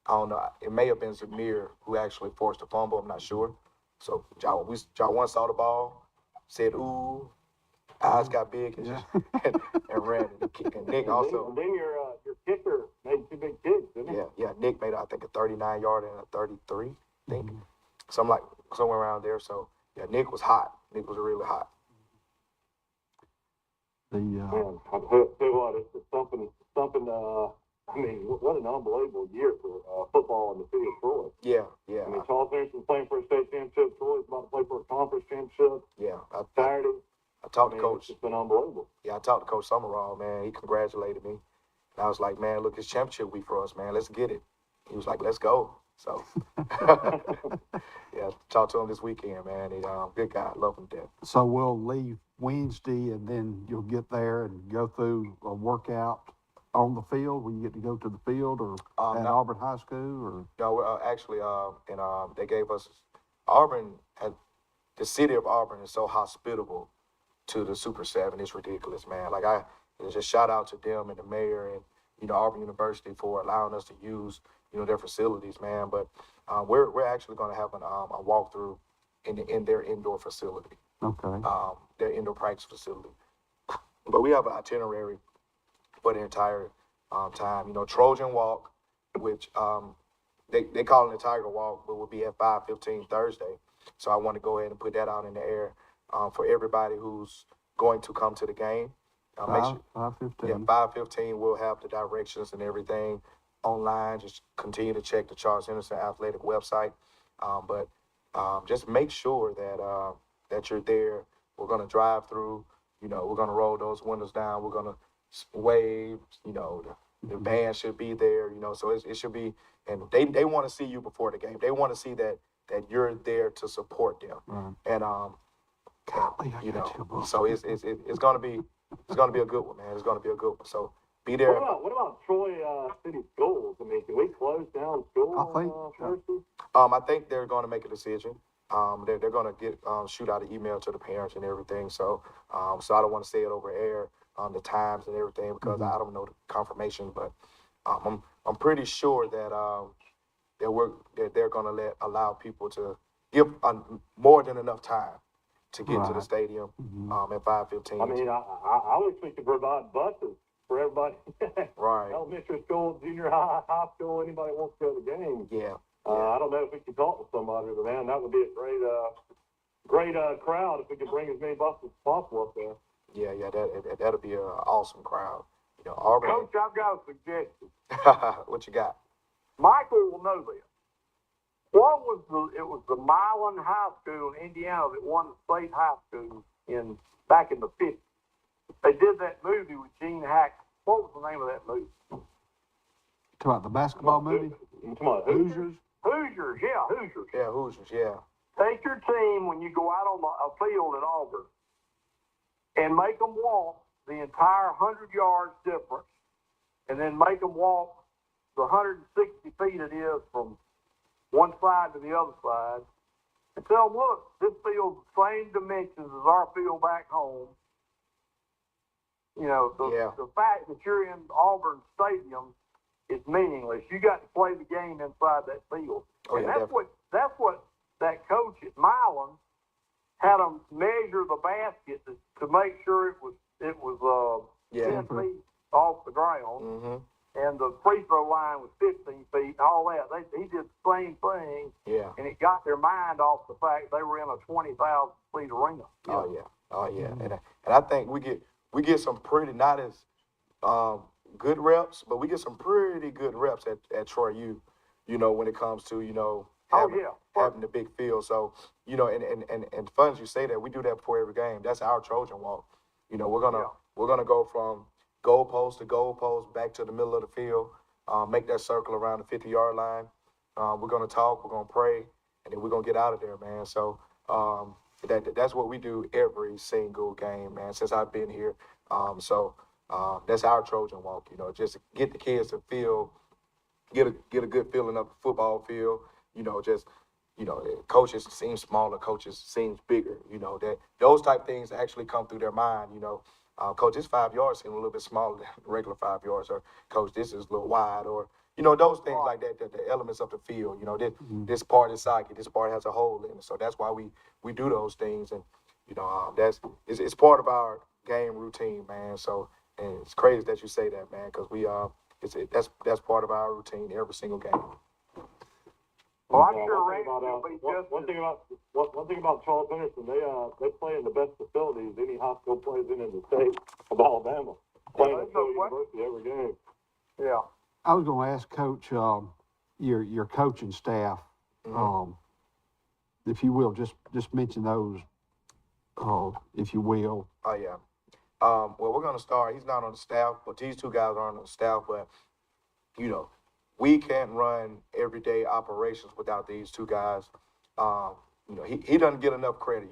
I don't know. It may have been Zamir who actually forced the fumble. I'm not sure. So Jawan saw the ball, said "ooh," eyes got big and ran. And Nick also. And then your kicker made 2 big kicks, didn't he? Yeah. Nick made I think a 39-yard and a 33. I think somewhere around there. So yeah, Nick was hot. Nick was really hot. Man, I tell you what, it's just something. I mean, what an unbelievable year for football in the city of Troy. Yeah. I mean, Charles Harrison's playing for a state championship. Troy's about to play for a conference championship. Yeah. Saturday. I talked to Coach. It's been unbelievable. Yeah, I talked to Coach Summerall, man. He congratulated me. And I was like, man, look, it's championship week for us, man. Let's get it. He was like, let's go. So, yeah, talked to him this weekend, man. He good guy. Love him to death. So we'll leave Wednesday, and then you'll get there and go through a workout on the field. Will you get to go to the field or at Auburn High School? Or no, actually, they gave us the city of Auburn is so hospitable to the Super 7. It's ridiculous, man. Like just shout out to them and the mayor and Auburn University for allowing us to use their facilities, man. But we're actually going to have a walkthrough in their indoor facility. Okay. Their indoor practice facility. But we have an itinerary for the entire time. Trojan Walk, which they call it the Tiger Walk, but will be at 5:15 Thursday. So I want to go ahead and put that out in the air for everybody who's going to come to the game. 5:15. Yeah, 5:15. We'll have the directions and everything online. Just continue to check the Charles Henderson Athletic website. But just make sure that you're there. We're going to drive through. We're going to roll those windows down. We're going to wave. The band should be there. So it should be. And they want to see you before the game. They want to see that you're there to support them. Right. And so it's going to be a good one, man. It's going to be a good one. So be there. What about Troy City Schools? I mean, can we close down schools? I think they're going to make a decision. They're going to shoot out an email to the parents and everything. So I don't want to say it over air the times and everything because I don't know the confirmation. But I'm pretty sure that they're going to allow people to give more than enough time to get to the stadium at 5:15. I mean, I wish we could provide buses for everybody. Right. Elementary school, junior high school, anybody wants to go to the game. Yeah. I don't know if we could talk to somebody, but man, that would be a great crowd if we could bring as many buses as possible up there. Yeah, that'll be an awesome crowd. Auburn. Coach, I've got a suggestion. What you got? Michael will know this. It was the Milan High School in Indiana that won the state high school back in the 50s. They did that movie with Gene Hackman. What was the name of that movie? Talking about the basketball movie? Come on, Hoosiers? Hoosiers, yeah, Hoosiers. Yeah, Hoosiers, yeah. Take your team when you go out on a field at Auburn and make them walk the entire 100 yards difference and then make them walk the 160 feet it is from one side to the other side and tell them, look, this field's the same dimensions as our field back home. The fact that you're in Auburn Stadium is meaningless. You got to play the game inside that field. And that's what that coach at Milan had them measure the basket to make sure it was 10 feet off the ground. Mm-hmm. And the free throw line was 15 feet and all that. He did the same thing. Yeah. And it got their mind off the fact they were in a 20,000 seat arena. Oh yeah. And I think we get some pretty, not as good reps, but we get some pretty good reps at Troy U when it comes to, Oh, having, yeah. having the big field. So, and fun as you say that, we do that before every game. That's our Trojan walk. We're gonna go from goalpost to goalpost back to the middle of the field, make that circle around the 50-yard line. We're gonna talk, we're gonna pray, and then we're gonna get out of there, man. So that's what we do every single game, man, since I've been here. That's our Trojan walk, just to get the kids to get a good feeling of the football field, coaches seem smaller, coaches seems bigger, that those type things actually come through their mind, coach, this 5 yards seem a little bit smaller than regular 5 yards, or coach, this is a little wide, or, those things like that, the elements of the field, this part is socket, this part has a hole in it. So that's why we do those things. And, it's part of our game routine, man. So, and it's crazy that you say that, man, because that's part of our routine every single game. Well, I'm sure Randy will be just one thing about Charles Henderson, they play in the best facilities any high school plays in the state of Alabama. Playing at Phil University every game. Yeah. I was going to ask Coach, your coaching staff, if you will, just mention those, if you will. Oh, yeah. Well, we're going to start. He's not on the staff, but these two guys aren't on the staff. But, we can't run everyday operations without these two guys. He doesn't get enough credit.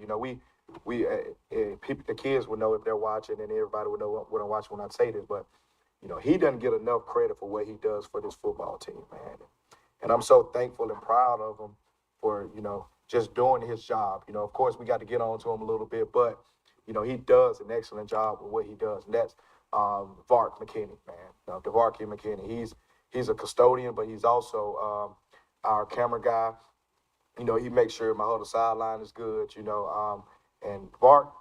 The kids will know if they're watching, and everybody will know when I'm watching when I say this. But, he doesn't get enough credit for what he does for this football team, man. And I'm so thankful and proud of him for, just doing his job. Of course, we got to get on to him a little bit, but, he does an excellent job with what he does. And that's Vark McKinney, man. DeVarky McKinney. He's a custodian, but he's also our camera guy. He makes sure my other sideline is good, and Vark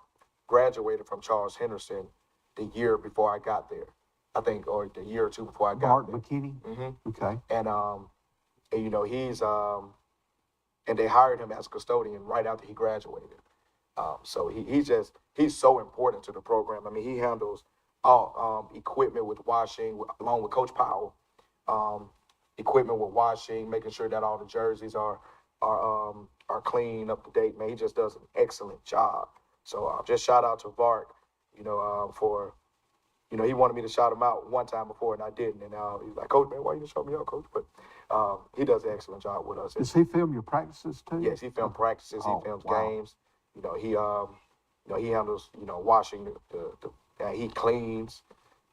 graduated from Charles Henderson the year before I got there, I think, or the year or two before I got there. McKinney? Mm-hmm. Okay. And he's, and they hired him as a custodian right after he graduated. So he's so important to the program. I mean, he handles all equipment with washing, along with Coach Powell. Equipment with washing, making sure that all the jerseys are clean, up to date. Man, he just does an excellent job. So just shout out to Vark, for, he wanted me to shout him out one time before and I didn't. And he's like, Coach, man, why you shout me out, Coach? But he does an excellent job with us. Does he film your practices too? Yes, he films practices. He films games. He handles, washing he cleans.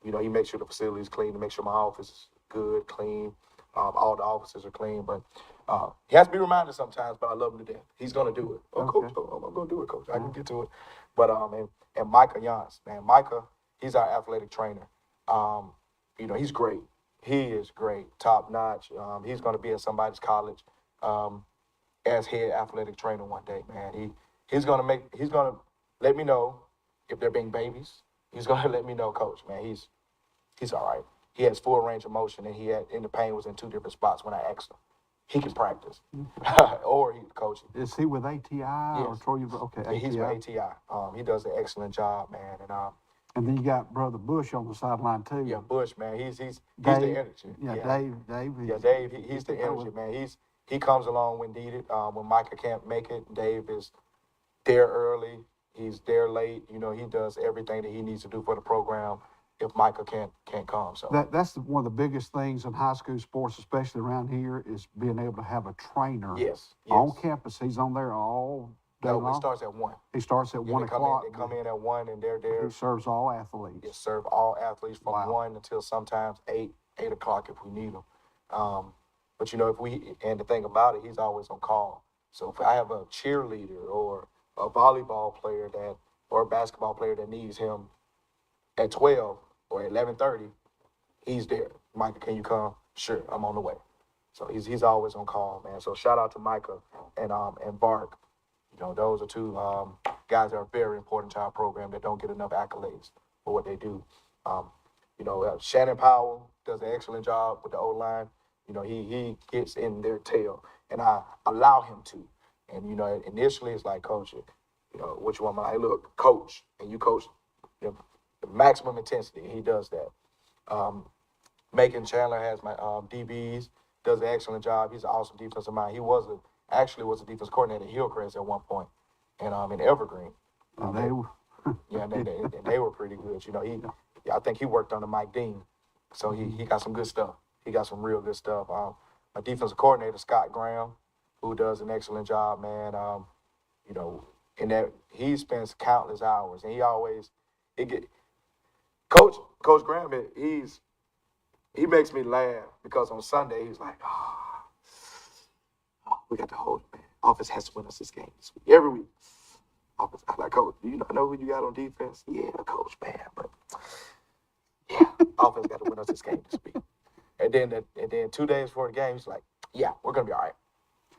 He makes sure the facility is clean, to make sure my office is good, clean. All the offices are clean, but he has to be reminded sometimes, but I love him to death. He's going to do it. Oh, okay. Coach, I'm going to do it, Coach. I can get to it. But, and Micah Yance, man. Micah, he's our athletic trainer. He's great. He is great, top notch. He's going to be at somebody's college as head athletic trainer one day, man. He's going to let me know if they're being babies. He's going to let me know, Coach, man, he's all right. He has full range of motion, and the pain was in two different spots when I asked him. He can practice, or he's coaching. Is he with ATI or Troy? Okay, yeah, he's with ATI. He does an excellent job, man. And then you got Brother Bush on the sideline too. Yeah, Bush, man. He's Dave, the energy. Yeah, Dave. Yeah, Dave. He's the energy, man. He comes along when needed. When Micah can't make it, Dave is there early. He's there late. He does everything that he needs to do for the program if Micah can't come. So that's one of the biggest things in high school sports, especially around here, is being able to have a trainer. Yes. On campus. He's on there all day long. He starts at 1. He starts at 1 o'clock. They come in at 1, and they're there. He serves all athletes. He serves all athletes from 1 until sometimes 8 o'clock if we need them. But and the thing about it, he's always on call. So if I have a cheerleader or a volleyball player or a basketball player that needs him at 12 or at 11:30, he's there. Micah, can you come? Sure, I'm on the way. So he's always on call, man. So shout out to Micah and Vark. Those are two guys that are very important to our program that don't get enough accolades for what they do. Shannon Powell does an excellent job with the O-line. He gets in their tail, and I allow him to. And, initially it's like, Coach, what you want? I look, coach, and you coach the maximum intensity, and he does that. Macon Chandler has my DBs does an excellent job. He's an awesome defensive mind. He actually was a defense coordinator at Hillcrest at one point, and in Evergreen. They were. Yeah, and they were pretty good. You know, I think he worked under Mike Dean, so he got some good stuff. He got some real good stuff. My defensive coordinator, Scott Graham, who does an excellent job, man. You know, in that he spends countless hours, and Coach Graham, he makes me laugh because on Sunday he's like, we got to hold it, man. Offense has to win us this game this week. Every week. Offense, I'm like, Coach, do you not know who you got on defense? Yeah, Coach, man, but yeah, offense got to win us this game this week. And then 2 days before the game, he's like, yeah, we're gonna be all right.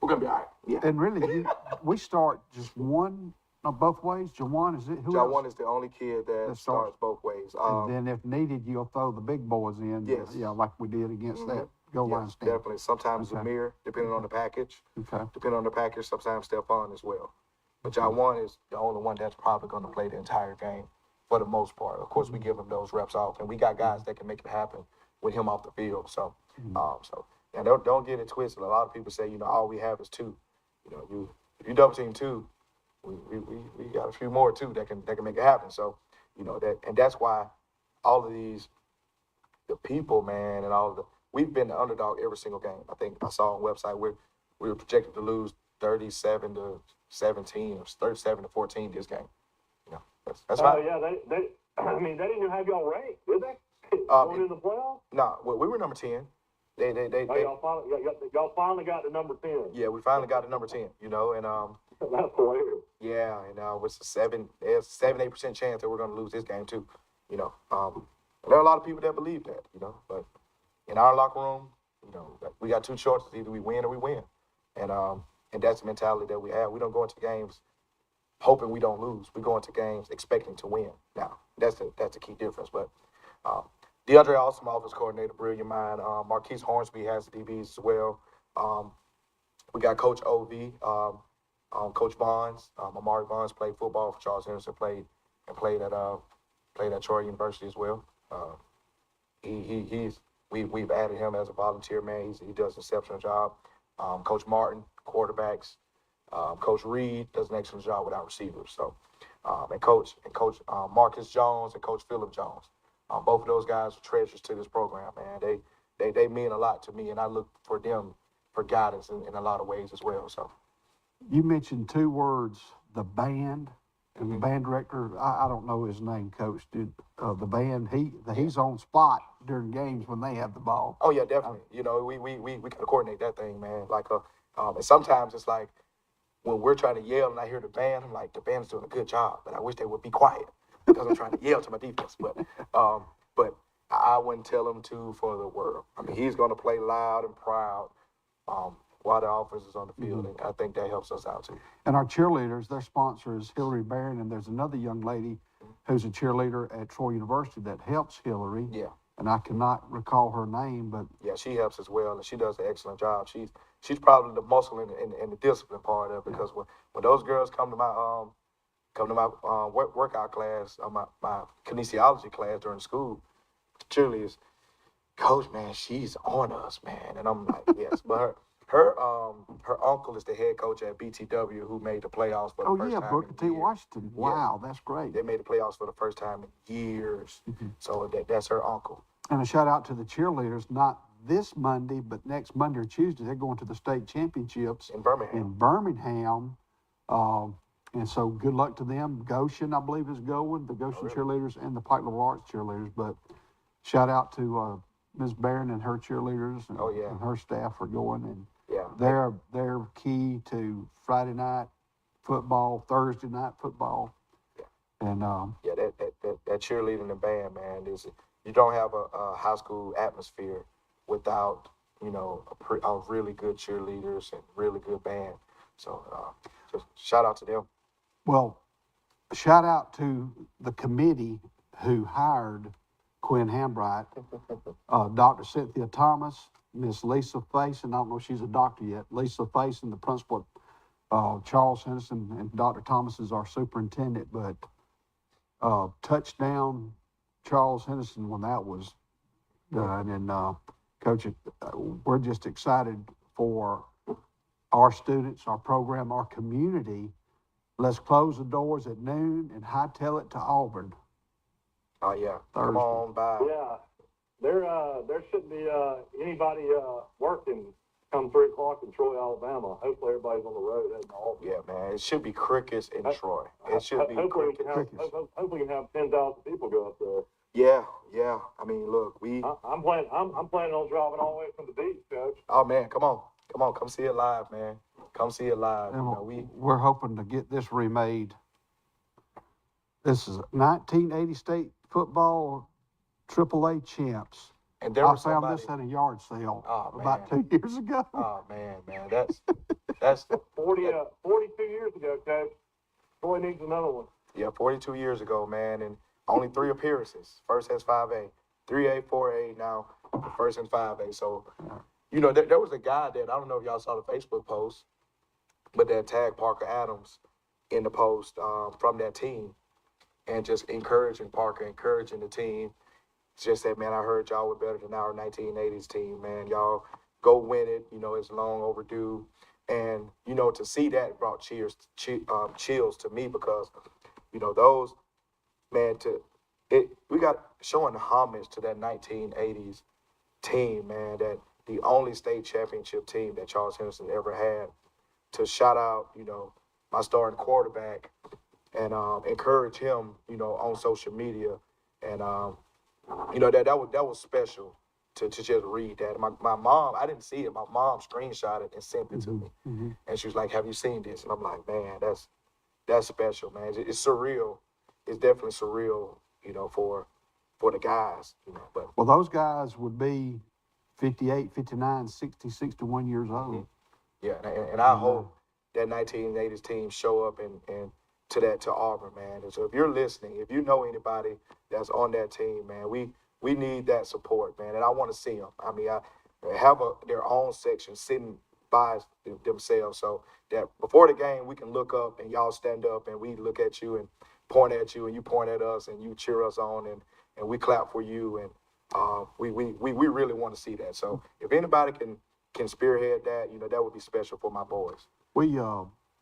We're gonna be all right. Yeah. And really, we start just one both ways. Jawan, is it? Who else? Jawan is the only kid that starts both ways. And then if needed, you'll throw the big boys in. Yes. Yeah, like we did against that goal line stand. Definitely. Sometimes Zamir, depending on the package. Okay. Depending on the package, sometimes Stephon as well. But Jawan is the only one that's probably going to play the entire game for the most part. Of course, we give him those reps off, and we got guys that can make it happen with him off the field. So, and don't get it twisted. A lot of people say, you know, all we have is two. You know, if you double team two, we got a few more too that can make it happen. So, you know that's why all of the people, man, and we've been the underdog every single game. I think I saw on the website we were projected to lose 37-17 or 37-14 this game. You know, that's fine. Yeah, they I mean, they didn't even have y'all ranked, did they? Going in the playoffs? No, we were number 10. Y'all finally got to number 10. Yeah, we finally got to number 10. You know, and that's hilarious. Yeah, and it's a 7-8% chance that we're going to lose this game too. You know, there are a lot of people that believe that. You know, but in our locker room, you know, we got two choices: either we win or we win, and that's the mentality that we have. We don't go into games hoping we don't lose. We go into games expecting to win. Now, that's the key difference. But DeAndre Awesome, offense coordinator, brilliant mind. Marquise Hornsby has the DBs as well. We got Coach OV, Coach Bonds. Amari Bonds played football for Charles Henderson. Played at Troy University as well. We've added him as a volunteer, man. He does an exceptional job. Coach Martin, quarterbacks. Coach Reed does an excellent job with our receivers. So, and Coach Marcus Jones and Coach Phillip Jones. Both of those guys are treasures to this program, man. They mean a lot to me, and I look for them for guidance in a lot of ways as well. So, you mentioned two words: the band. And the band director, I don't know his name, Coach, did the band. He's on spot during games when they have the ball. Oh yeah, definitely. You know, we gotta coordinate that thing, man. Like and sometimes it's like when we're trying to yell and I hear the band, I'm like, the band's doing a good job, but I wish they would be quiet because I'm trying to yell to my defense. But I wouldn't tell him to for the world. I mean, he's gonna play loud and proud. While the offense is on the field, and I think that helps us out too. And our cheerleaders, their sponsor is Hillary Barron, and there's another young lady who's a cheerleader at Troy University that helps Hillary. Yeah. And I cannot recall her name, but yeah, she helps as well, and she does an excellent job. She's probably the muscle and the discipline part of it, because when those girls come to my workout class, my kinesiology class during school, cheerleaders, Coach, man, she's on us, man, and I'm like, yes, but her uncle is the head coach at BTW, who made the playoffs for the first time. Booker T. Washington. Wow, that's great. They made the playoffs for the first time in years. So that's her uncle. And a shout out to the cheerleaders, not this Monday, but next Monday or Tuesday, they're going to the state championships in Birmingham. And so good luck to them. Goshen, I believe, is going, the Goshen cheerleaders and the Pike Liberal Arts cheerleaders. But shout out to Ms. Barron and her cheerleaders and her staff are going, and they're key to Friday night football, Thursday night football, and that cheerleading and band, man, you don't have a high school atmosphere without a really good cheerleaders and really good band. So just shout out to them. Well, shout out to the committee who hired Quinn Hambright, Dr. Cynthia Thomas, Miss Lisa Faison. I don't know if she's a doctor yet. Lisa Faison, the principal at Charles Henderson, and Dr. Thomas is our superintendent. But touchdown Charles Henderson when that was done, and Coach, we're just excited for our students, our program, our community. Let's close the doors at noon and hightail it to Auburn. Oh, yeah. Thursday. Come on by. Yeah, there shouldn't be anybody working come 3 o'clock in Troy, Alabama. Hopefully everybody's on the road heading to Auburn. Yeah, man. It should be crickets in Troy. It should be Hopefully we crickets. can have, hopefully we can have 10,000 people go up there. Yeah, yeah. I mean, look, I'm planning on driving all the way from the beach, Coach. oh, man, come on. Come see it live, man. Come see it live. And You know, we're hoping to get this remade. This is 1980 state football AAA champs. and there I was found somebody. this at a yard sale Oh, about man. 2 years ago. Oh, man. That's 42 years ago, Coach. Troy needs another one. yeah, 42 years ago, man, and only 3 appearances. First has 5A, 3A, 4A, now the first in 5A. So, you know, there was a guy that, I don't know if y'all saw the Facebook post, but that tagged Parker Adams in the post from that team, and just encouraging Parker, encouraging the team. Just said, man, I heard y'all were better than our 1980s team, man. Y'all go win it. You know, it's long overdue. And, you know, to see that brought chills to me because, you know, those, man, we got showing homage to that 1980s team, man, that the only state championship team that Charles Henderson ever had. To shout out, you know, my starting quarterback and encourage him, you know, on social media. And, you know, that was special to just read that. My mom, I didn't see it. My mom screenshot it and sent it to me. Mm-hmm. And she was like, have you seen this? And I'm like, man, that's special, man. It's surreal. It's definitely surreal, you know, for the guys, you know. But Well, those guys would be 58, 59, 60, 61 years old. yeah, and I hope that 1980s team show up and to Auburn, man. And so if you're listening, if you know anybody that's on that team, man, we need that support, man. And I want to see them. I mean, I have their own section sitting by themselves so that before the game we can look up and y'all stand up and we look at you and point at you and you point at us and you cheer us on and we clap for you and we really want to see that. So if anybody can spearhead that, you know, that would be special for my boys.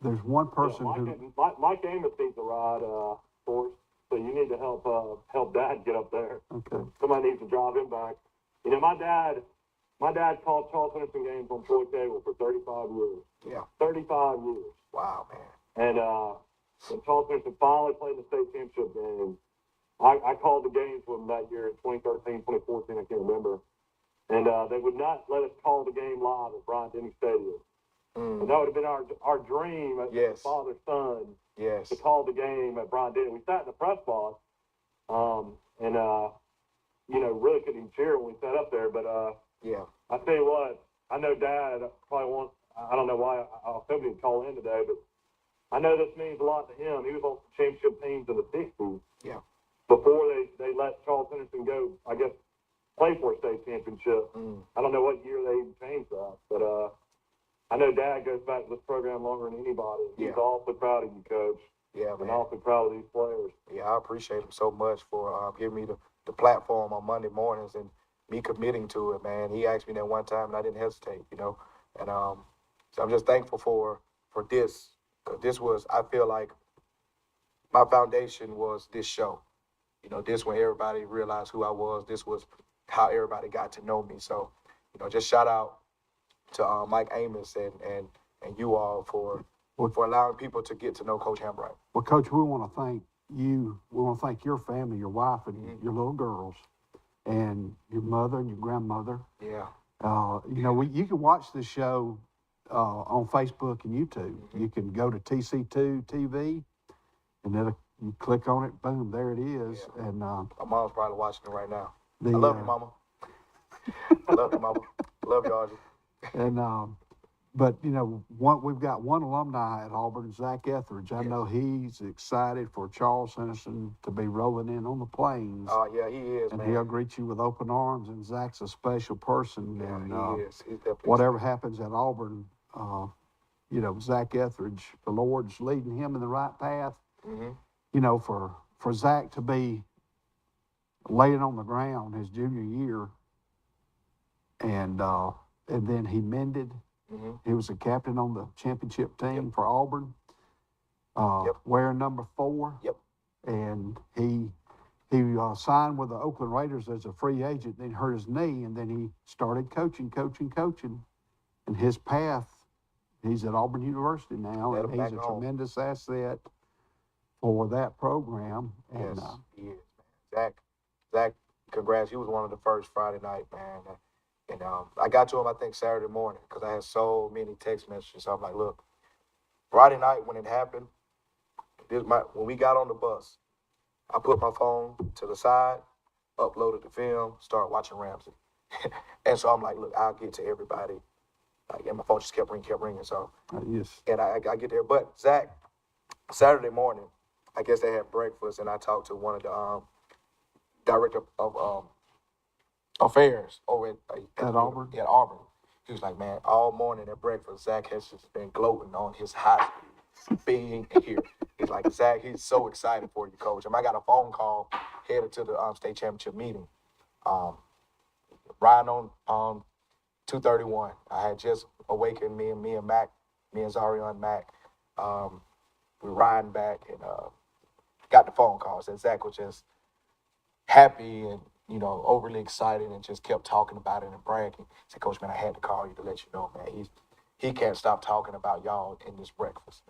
There's one person Mike Amos needs a ride, for us. So you need to help Dad get up there. Okay. Somebody needs to drive him back. You know, my dad called Charles Henderson games on Troy Cable for 35 years. Yeah. 35 years. Wow, man. And when Charles Henderson finally played the state championship game, I called the games with him that year in 2013, 2014, I can't remember. And they would not let us call the game live at Bryant-Denny Stadium. And that would have been our dream as Yes. father-son Yes. to call the game at Bryant-Denny. We sat in the press box, and you know, really couldn't even cheer when we sat up there. But Yeah. I tell you what, I know Dad probably wants. I don't know why I was hoping he'd call in today, but I know this means a lot to him. He was on some championship teams in the '60s. Yeah. Before they let Charles Henderson go, I guess, play for a state championship. I don't know what year they even changed that, but I know Dad goes back to this program longer than anybody. He's Yeah. awfully proud of you, Coach. Yeah, And man. awfully proud of these players. Yeah, I appreciate him so much for giving me the platform on Monday mornings and me committing to it, man. He asked me that one time and I didn't hesitate, you know. And so I'm just thankful for this, because this was, I feel like my foundation was this show. You know, this when everybody realized who I was. This was how everybody got to know me. So, you know, just shout out to Mike Amos and you all for allowing people to get to know Coach Hambright. Well, Coach, we want to thank you. We want to thank your family, your wife, and your little girls, and your mother and your grandmother. Yeah. You know, you can watch this show on Facebook and YouTube. You can go to TC2 TV, and then you click on it. Boom, there it is. Yeah. And My mom's probably watching it right now. the, I love you, Mama. I love you, Mama. Love you, Audrey. And but you know, we've got one alumni at Auburn, Zach Etheridge. I know he's excited for Charles Henderson to be rolling in on the plains. Oh, yeah, he is, And man. he'll greet you with open arms. And Zach's a special person. Yeah, and he is. He's definitely whatever happens at Auburn, you know, Zach Etheridge, the Lord's leading him in the right path. Mm-hmm. You know, for Zach to be laying on the ground his junior year, and then he mended. He was a captain on the championship team for Auburn, wearing number 4. Yep. And he signed with the Oakland Raiders as a free agent, then hurt his knee, and then he started coaching. And his path, he's at Auburn University now, Let and him he's back a home. tremendous asset for that program. And Yes, he is, man. Zach, congrats. He was one of the first Friday night, man. And I got to him, I think, Saturday morning because I had so many text messages. So I'm like, look, Friday night when it happened, when we got on the bus, I put my phone to the side, uploaded the film, started watching Ramsey. And so I'm like, look, I'll get to everybody. And my phone just kept ringing. So, yes. and I get there. But Zach, Saturday morning, I guess they had breakfast, and I talked to one of the director of affairs over at Auburn? Yeah, at Auburn. He was like, man, all morning at breakfast, Zach has just been gloating on his high speed being here. He's like, Zach, he's so excited for you, coach. And I got a phone call headed to the state championship meeting. Riding on 231. I had just awakened me and Zarion Mac. We were riding back and got the phone call. Said Zach was just happy and, overly excited and just kept talking about it and bragging. He said, Coach, man, I had to call you to let you know, man, he can't stop talking about y'all in this breakfast.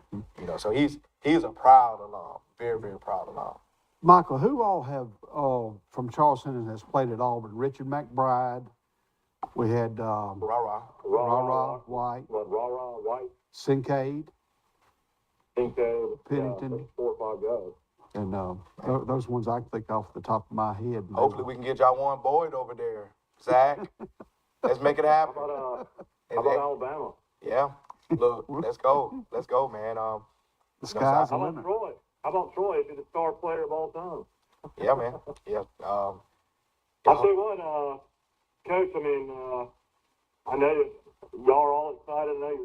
So he's a proud alum, very, very proud alum. Michael, who all have from Charles Henderson has played at Auburn? Richard McBride. We had Rah-rah. White, Rah-rah, White, Kincaid, Pennington. Yeah, 4 or 5 guys. And those ones I can think off the top of my head. Maybe. Hopefully we can get y'all one Boyd over there, Zach. Let's make it happen. How about Alabama? Yeah. Look, let's go, man. The sky's the How limit. about Troy? How about Troy? Is he the star player of all time? Yeah, man. Yeah. I'll tell you what, Coach. I mean, I know y'all are all excited. I know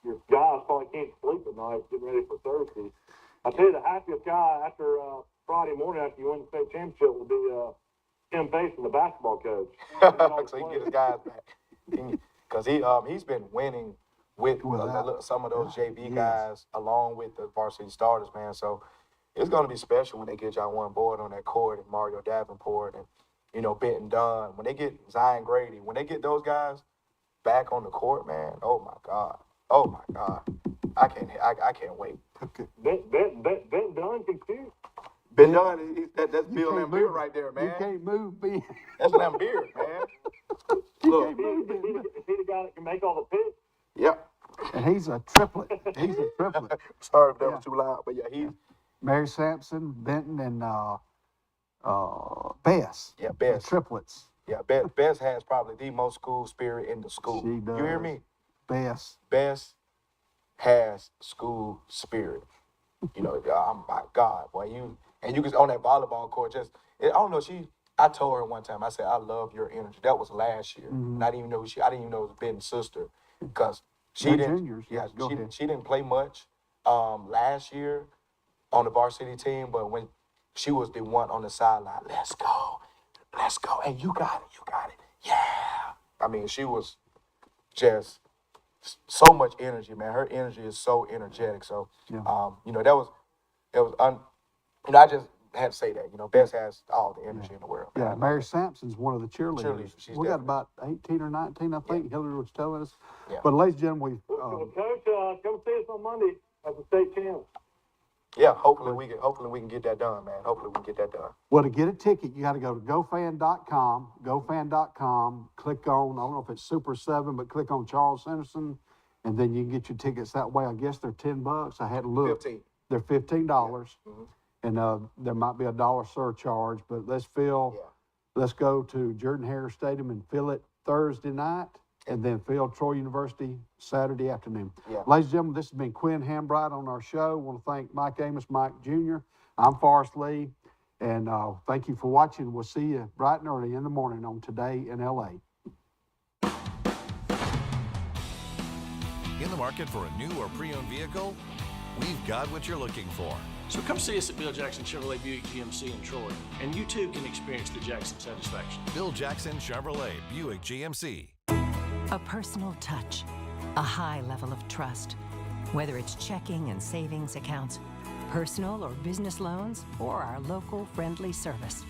your guys probably can't sleep at night getting ready for Thursday. I tell you, the happiest guy after Friday morning after you win the state championship will be Tim Payson, the basketball coach. So he can get his guys back. Because he's been winning with some of those JV guys along with the varsity starters, man. So it's going to be special when they get y'all one Boyd on that court and Mario Davenport and, Benton Dunn. When they get Zion Grady, when they get those guys back on the court, man, oh, my God. I can't wait. Okay. Ben Dunn can shoot. Ben Dunn, that's Bill Lambeer right there, man. You can't move, Ben. That's Lambeer, man. Look, Is he the guy that can make all the picks? yep. And he's a triplet. Sorry if that was too loud, but yeah, he's Mary Sampson, Benton, and Bess. Yeah, Bess. The triplets. Yeah, Bess has probably the most school spirit in the school. She does. You hear me? Bess. Bess has school spirit. Oh my God, boy, you can on that volleyball court. I don't know. I told her one time. I said, I love your energy. That was last year. And I didn't even know it was Ben's sister because she didn't. Juniors. Yeah, Go ahead. she didn't play much last year on the varsity team, but when she was the one on the sideline, let's go. And you got it. Yeah. I mean, she was just so much energy, man. Her energy is so energetic. So, I just had to say that. Bess has all the energy in the world. Yeah, Mary Sampson's one of the cheerleaders. She's We got about 18 or 19, I think. Hillary was telling us. Yeah. But ladies and gentlemen, Well, Coach, come see us on Monday as a state champ. Yeah, hopefully we can get that done, man. well, to get a ticket, you got to go to gofan.com, click on, I don't know if it's Super 7, but click on Charles Henderson, and then you can get your tickets that way. I guess they're $10. I had to look. 15. They're $15. And there might be a $1 surcharge, but let's go to Jordan-Hare Stadium and fill it Thursday night, and then fill Troy University Saturday afternoon. Yeah. Ladies and gentlemen, this has been Quinn Hambright on our show. I want to thank Mike Amos, Mike Jr. I'm Forrest Lee, and thank you for watching. We'll see you bright and early in the morning on Today in LA. In the market for a new or pre-owned vehicle? We've got what you're looking for. So come see us at Bill Jackson Chevrolet Buick GMC in Troy, and you too can experience the Jackson satisfaction. Bill Jackson Chevrolet Buick GMC. A personal touch, a high level of trust. Whether it's checking and savings accounts, personal or business loans, or our local friendly service.